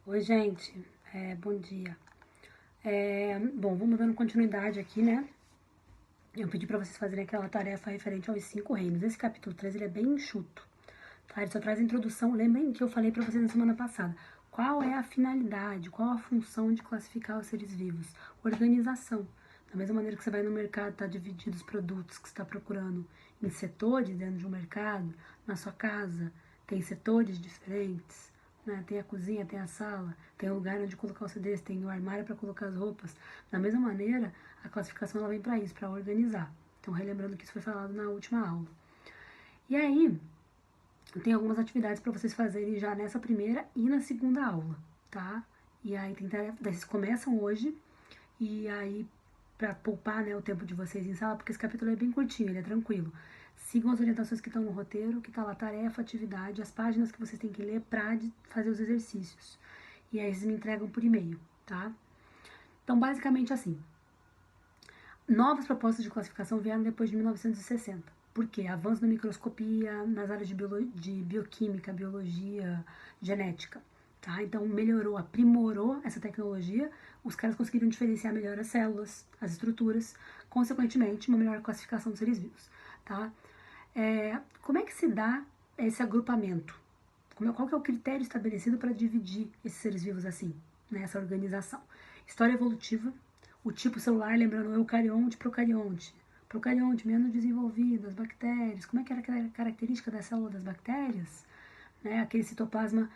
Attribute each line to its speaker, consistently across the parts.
Speaker 1: Oi, gente. Bom dia. Bom, vamos dando continuidade aqui, né? Eu pedi pra vocês fazerem aquela tarefa referente aos 5 reinos. Esse capítulo 3, ele é bem enxuto, tá? Ele só traz a introdução. Lembrem que eu falei pra vocês na semana passada. Qual é a finalidade, qual a função de classificar os seres vivos? Organização. Da mesma maneira que você vai no mercado, tá dividido os produtos que você está procurando em setores dentro de um mercado, na sua casa, tem setores diferentes, né? Tem a cozinha, tem a sala, tem o lugar onde colocar os CDs, tem o armário para colocar as roupas. Da mesma maneira, a classificação ela vem para isso, para organizar. Então, relembrando que isso foi falado na última aula. E aí, tem algumas atividades para vocês fazerem já nessa primeira e na segunda aula, tá? E aí tem tarefa, vocês começam hoje, e aí para poupar, né, o tempo de vocês em sala, porque esse capítulo é bem curtinho, ele é tranquilo. Sigam as orientações que estão no roteiro, que tá lá tarefa, atividade, as páginas que vocês têm que ler para fazer os exercícios. E aí vocês me entregam por e-mail, tá? Então, basicamente assim, novas propostas de classificação vieram depois de 1960. Por quê? Avanço na microscopia, nas áreas de bioquímica, biologia, genética. Tá? Então melhorou, aprimorou essa tecnologia, os caras conseguiram diferenciar melhor as células, as estruturas, consequentemente uma melhor classificação dos seres vivos. Tá? Como é que se dá esse agrupamento? Qual que é o critério estabelecido para dividir esses seres vivos assim, nessa organização? História evolutiva, o tipo celular, lembrando eucarionte, procarionte. Procarionte, menos desenvolvido, as bactérias, como é que era a característica da célula das bactérias? Né? Aquele citoplasma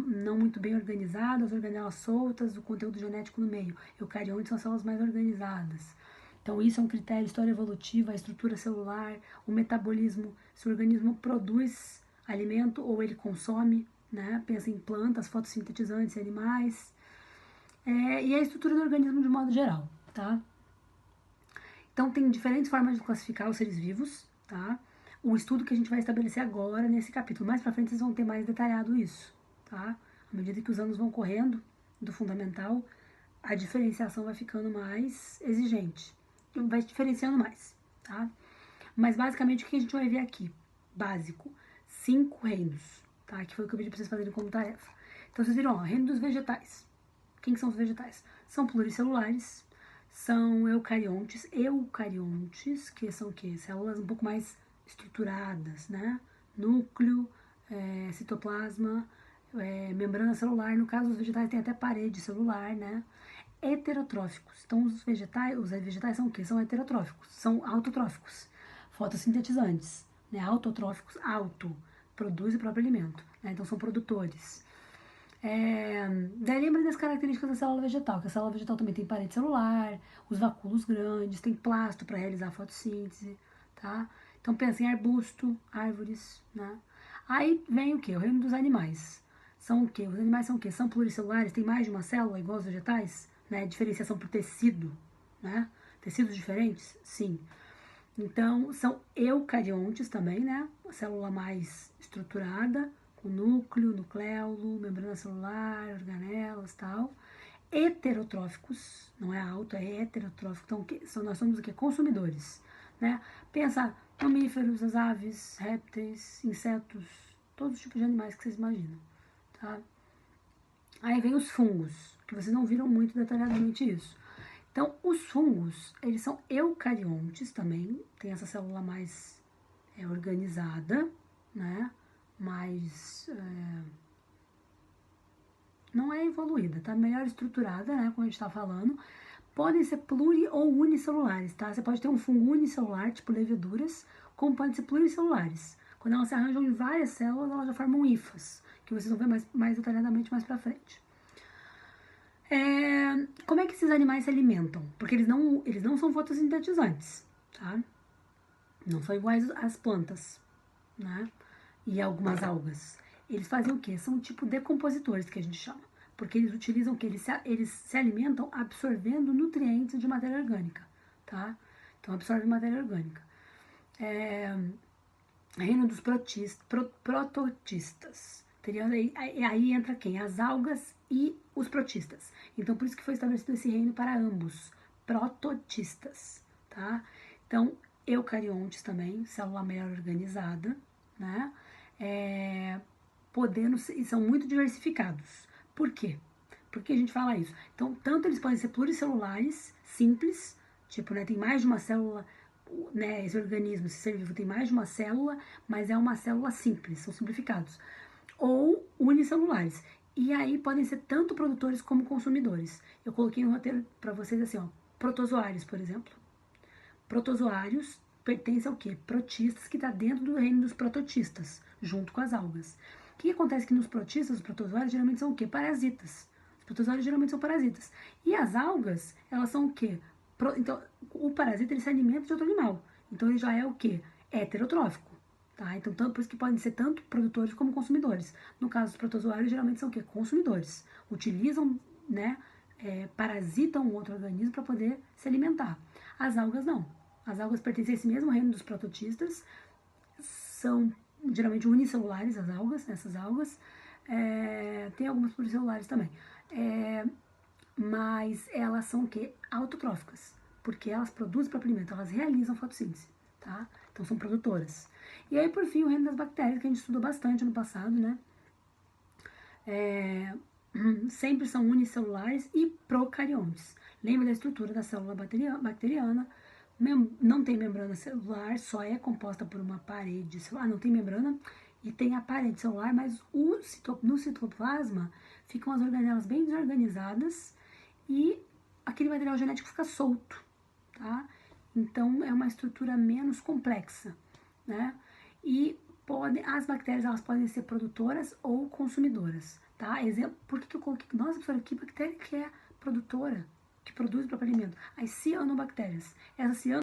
Speaker 1: não muito bem organizado, as organelas soltas, o conteúdo genético no meio. Eucariontes são células mais organizadas. Então, isso é um critério, história evolutiva, a estrutura celular, o metabolismo, se o organismo produz alimento ou ele consome, né? Pensa em plantas, fotossintetizantes, animais, e a estrutura do organismo de modo geral, tá? Então, tem diferentes formas de classificar os seres vivos, tá? O estudo que a gente vai estabelecer agora nesse capítulo. Mais pra frente vocês vão ter mais detalhado isso, tá? À medida que os anos vão correndo do fundamental, a diferenciação vai ficando mais exigente. Vai diferenciando mais, tá? Mas basicamente o que a gente vai ver aqui? Básico. 5 reinos, tá? Que foi o que eu pedi pra vocês fazerem como tarefa. Então vocês viram, ó, reino dos vegetais. Quem são os vegetais? São pluricelulares, são eucariontes, que são o quê? Células um pouco mais estruturadas, né? Núcleo, citoplasma, membrana celular. No caso, os vegetais têm até parede celular, né? Heterotróficos. Então, os vegetais são o quê? São heterotróficos, são autotróficos, fotossintetizantes, né? Autotróficos, produz o próprio alimento, né? Então, são produtores. Daí lembra das características da célula vegetal, que a célula vegetal também tem parede celular, os vacúolos grandes, tem plasto para realizar a fotossíntese, tá? Então pensa em arbusto, árvores, né? Aí vem o que? O reino dos animais. São o que? Os animais são o que? São pluricelulares, tem mais de uma célula, igual os vegetais, né? Diferenciação por tecido, né? Tecidos diferentes? Sim. Então, são eucariontes também, né? A célula mais estruturada, com núcleo, nucleolo, membrana celular, organelas e tal. Heterotróficos, não é auto, é heterotrófico. Então, nós somos o que? Consumidores, né? Pensa mamíferos, as aves, répteis, insetos, todos os tipos de animais que vocês imaginam, tá? Aí vem os fungos, que vocês não viram muito detalhadamente isso. Então, os fungos, eles são eucariontes também, tem essa célula mais organizada, né? Mais não é evoluída, tá melhor estruturada, né? Como a gente tá falando. Podem ser pluri ou unicelulares, tá? Você pode ter um fungo unicelular, tipo leveduras, como podem ser pluricelulares. Quando elas se arranjam em várias células, elas já formam hifas, que vocês vão ver mais detalhadamente mais pra frente. Como é que esses animais se alimentam? Porque eles não são fotossintetizantes, tá? Não são iguais às plantas, né? E algumas algas. Eles fazem o quê? São tipo decompositores, que a gente chama. Porque eles utilizam o quê? Eles se alimentam absorvendo nutrientes de matéria orgânica, tá? Então, absorvem matéria orgânica. Reino dos prototistas. Aí entra quem? As algas e os protistas. Então, por isso que foi estabelecido esse reino para ambos. Prototistas, tá? Então, eucariontes também, célula melhor organizada, né? São muito diversificados. Por quê? Por que a gente fala isso? Então, tanto eles podem ser pluricelulares, simples, tipo, né, tem mais de uma célula, né, esse organismo, esse ser vivo tem mais de uma célula, mas é uma célula simples, são simplificados. Ou unicelulares. E aí podem ser tanto produtores como consumidores. Eu coloquei no roteiro para vocês assim, ó, protozoários, por exemplo. Protozoários pertencem ao quê? Protistas, que está dentro do reino dos prototistas, junto com as algas. O que acontece que nos protistas, os protozoários geralmente são o quê? Parasitas. Os protozoários geralmente são parasitas. E as algas, elas são o quê? Então, o parasita ele se alimenta de outro animal. Então ele já é o quê? Heterotrófico. Tá? Então, por isso que podem ser tanto produtores como consumidores. No caso dos protozoários, geralmente são o quê? Consumidores. Utilizam, né, parasitam um outro organismo para poder se alimentar. As algas não. As algas pertencem a esse mesmo reino dos prototistas, são geralmente unicelulares as algas, essas algas, tem algumas pluricelulares também, mas elas são o quê? Autotróficas, porque elas produzem próprio alimento, elas realizam fotossíntese, tá? Então são produtoras. E aí, por fim, o reino das bactérias, que a gente estudou bastante no passado, né? Sempre são unicelulares e procariontes. Lembra da estrutura da célula bacteriana? Não tem membrana celular, só é composta por uma parede celular, não tem membrana e tem a parede celular, mas no citoplasma ficam as organelas bem desorganizadas e aquele material genético fica solto, tá? Então é uma estrutura menos complexa, né? E as bactérias elas podem ser produtoras ou consumidoras, tá? Exemplo, por que eu coloquei? Nossa, professora, que bactéria que é produtora? Que produz o próprio alimento? As cianobactérias. Essas